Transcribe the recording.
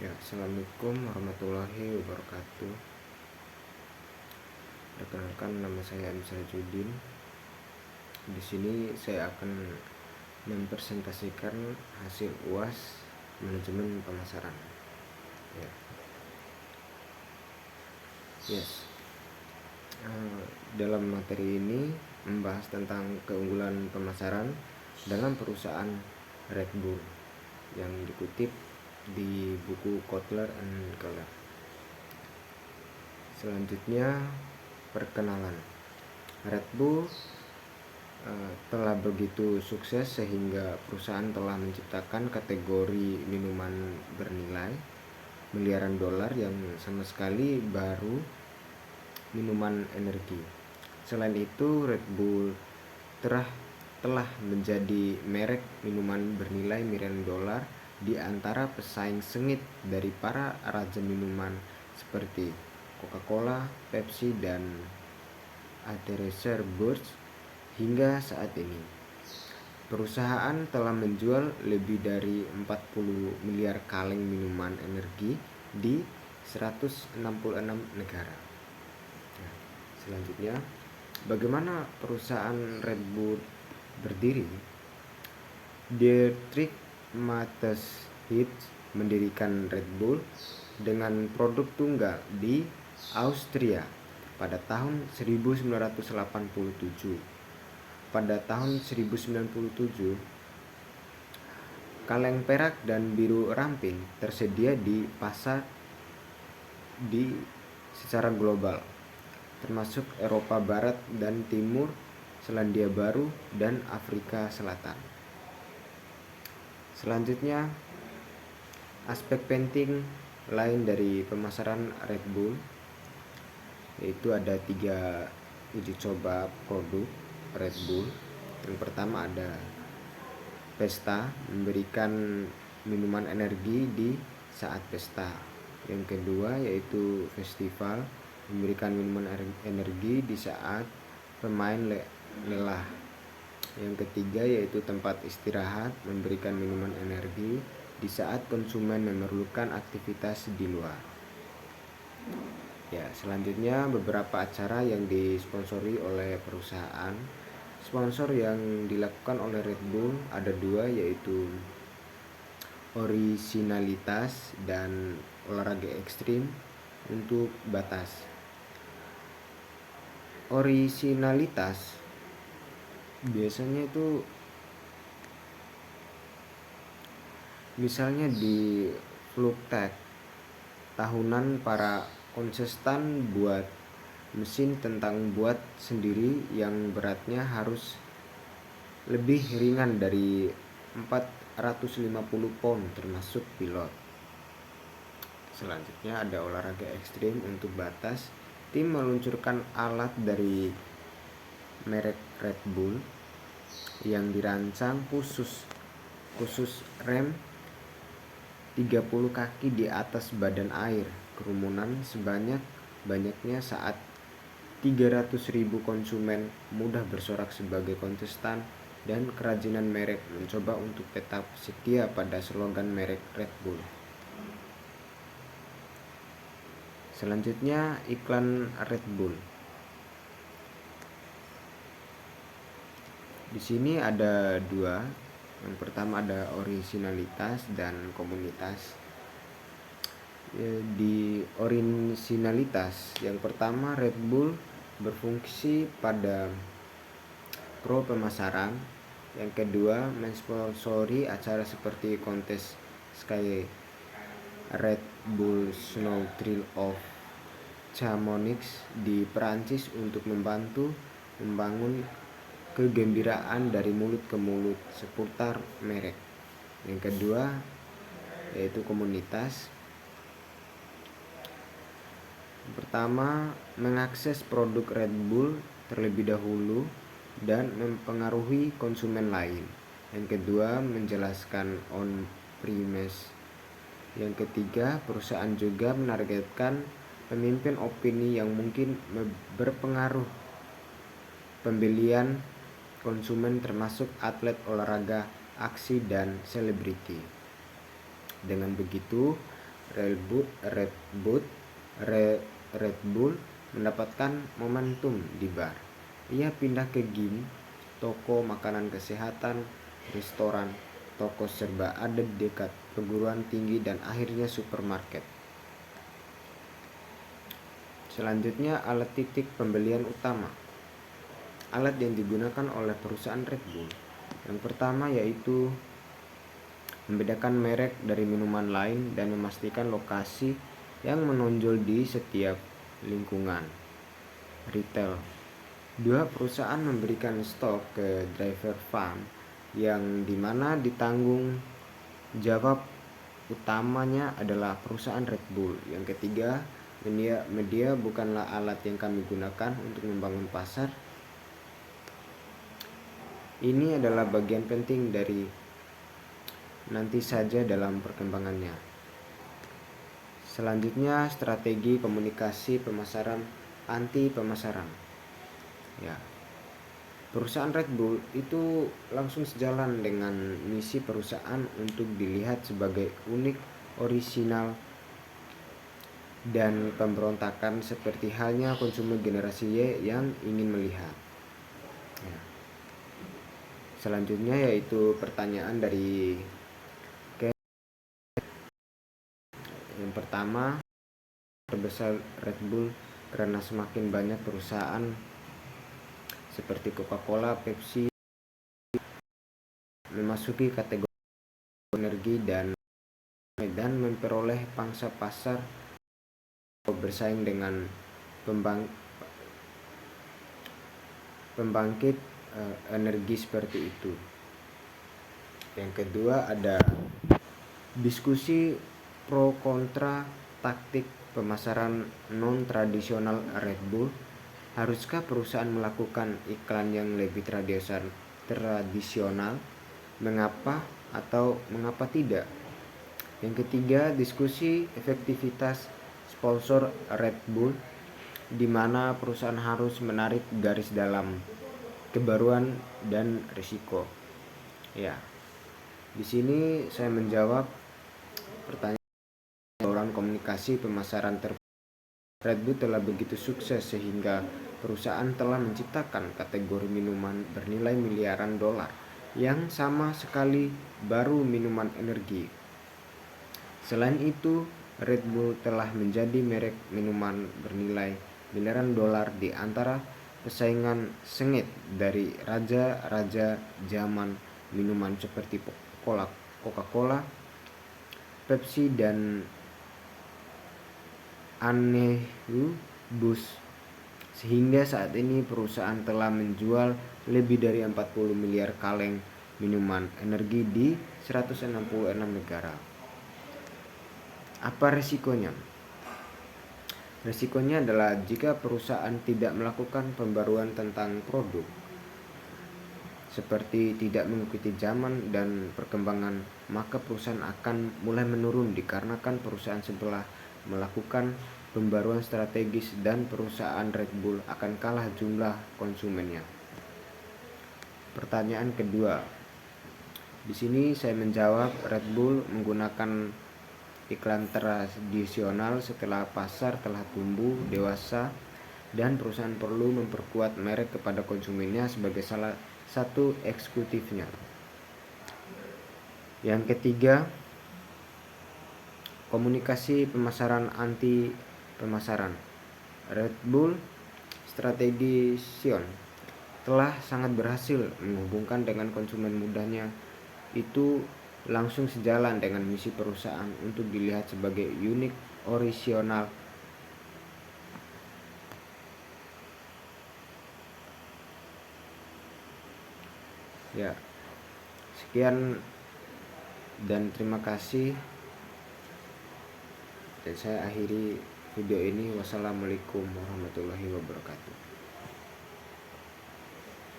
Ya, assalamualaikum warahmatullahi wabarakatuh. Perkenalkan, nama saya Ansarjudin. Di sini saya akan mempresentasikan hasil UAS manajemen pemasaran. Ya. Yes. Dalam materi ini membahas tentang keunggulan pemasaran dalam perusahaan Red Bull yang dikutip di buku Kotler and Keller. Selanjutnya, perkenalan. Red Bull telah begitu sukses sehingga perusahaan telah menciptakan kategori minuman bernilai miliaran dolar yang sama sekali baru minuman energi. Selain itu, Red Bull telah menjadi merek minuman bernilai miliaran dolar di antara pesaing sengit dari para raja minuman seperti Coca-Cola, Pepsi, dan Anheuser-Busch hingga saat ini. Perusahaan telah menjual lebih dari 40 miliar kaleng minuman energi di 166 negara. Selanjutnya, bagaimana perusahaan Red Bull berdiri? Dietrich Mateschitz mendirikan Red Bull dengan produk tunggal di Austria pada tahun 1987. Pada tahun 1997, kaleng perak dan biru ramping tersedia di pasar secara global, termasuk Eropa Barat dan Timur, Selandia Baru, dan Afrika Selatan. Selanjutnya, aspek penting lain dari pemasaran Red Bull yaitu ada 3 uji coba produk Red Bull. Yang pertama ada pesta, memberikan minuman energi di saat pesta. Yang kedua yaitu festival, memberikan minuman energi di saat pemain lelah. Yang ketiga yaitu tempat istirahat, memberikan minuman energi di saat konsumen memerlukan aktivitas di luar. Ya, selanjutnya beberapa acara yang disponsori oleh perusahaan. Sponsor yang dilakukan oleh Red Bull ada 2, yaitu orisinalitas dan olahraga ekstrim untuk batas. Orisinalitas biasanya itu misalnya di Flugtech tahunan para kontestan buat mesin tentang buat sendiri yang beratnya harus lebih ringan dari 450 pound termasuk pilot. Selanjutnya ada olahraga ekstrim untuk batas. Tim meluncurkan alat dari merek Red Bull yang dirancang khusus rem 30 kaki di atas badan air, kerumunan banyaknya saat 300.000 konsumen mudah bersorak sebagai kontestan, dan kerajinan merek mencoba untuk tetap setia pada slogan merek Red Bull. Selanjutnya iklan Red Bull. Di sini ada 2. Yang pertama ada orisinalitas dan komunitas. Di orisinalitas, yang pertama Red Bull berfungsi pada pro pemasaran. Yang kedua, mensponsori acara seperti kontes Sky Red Bull Snow Trail of Chamonix di Perancis untuk membantu membangun kegembiraan dari mulut ke mulut seputar merek. Yang kedua yaitu komunitas. Pertama, mengakses produk Red Bull terlebih dahulu dan mempengaruhi konsumen lain. Yang kedua, menjelaskan on-premise. Yang ketiga, perusahaan juga menargetkan pemimpin opini yang mungkin berpengaruh pembelian konsumen, termasuk atlet olahraga, aksi, dan selebriti. Dengan begitu, Red Bull mendapatkan momentum di bar. Ia pindah ke gym, toko makanan kesehatan, restoran, toko serba ada di dekat perguruan tinggi, dan akhirnya supermarket. Selanjutnya, alat titik pembelian utama. Alat yang digunakan oleh perusahaan Red Bull. Yang pertama yaitu membedakan merek dari minuman lain dan memastikan lokasi yang menonjol di setiap lingkungan retail. Dua, perusahaan memberikan stok ke driver farm yang dimana ditanggung jawab utamanya adalah perusahaan Red Bull. Yang ketiga, media bukanlah alat yang kami gunakan untuk membangun pasar. Ini adalah bagian penting dari nanti saja dalam perkembangannya. Selanjutnya, strategi komunikasi pemasaran anti pemasaran. Ya. Perusahaan Red Bull itu langsung sejalan dengan misi perusahaan untuk dilihat sebagai unik, orisinal, dan pemberontakan, seperti halnya konsumen generasi Y yang ingin melihat. Ya. Selanjutnya yaitu pertanyaan dari yang pertama, terbesar Red Bull karena semakin banyak perusahaan seperti Coca-Cola, Pepsi memasuki kategori energi dan memperoleh pangsa pasar bersaing dengan pembangkit energi seperti itu. Yang kedua, ada diskusi pro kontra taktik pemasaran non tradisional Red Bull. Haruskah perusahaan melakukan iklan yang lebih tradisional? Mengapa atau mengapa tidak? Yang ketiga, diskusi efektivitas sponsor Red Bull, di mana perusahaan harus menarik garis dalam kebaruan dan risiko. Ya, di sini saya menjawab pertanyaan komunikasi pemasaran Red Bull telah begitu sukses sehingga perusahaan telah menciptakan kategori minuman bernilai miliaran dolar yang sama sekali baru minuman energi. Selain itu, Red Bull telah menjadi merek minuman bernilai miliaran dolar di antara pesaingan sengit dari raja-raja zaman minuman seperti Coca-Cola, Pepsi, dan Anheuser-Busch. Sehingga saat ini perusahaan telah menjual lebih dari 40 miliar kaleng minuman energi di 166 negara. Apa resikonya? Resikonya adalah jika perusahaan tidak melakukan pembaruan tentang produk, seperti tidak mengikuti zaman dan perkembangan, maka perusahaan akan mulai menurun dikarenakan perusahaan sebelah melakukan pembaruan strategis dan perusahaan Red Bull akan kalah jumlah konsumennya. Pertanyaan kedua. Di sini saya menjawab Red Bull menggunakan iklan tradisional setelah pasar telah tumbuh dewasa dan perusahaan perlu memperkuat merek kepada konsumennya sebagai salah satu eksekutifnya. Yang ketiga, komunikasi pemasaran anti pemasaran. Red Bull strategi Sion telah sangat berhasil menghubungkan dengan konsumen mudanya. Itu langsung sejalan dengan misi perusahaan untuk dilihat sebagai unik, orisinal, ya. Sekian dan terima kasih, dan saya akhiri video ini. Wassalamualaikum warahmatullahi wabarakatuh.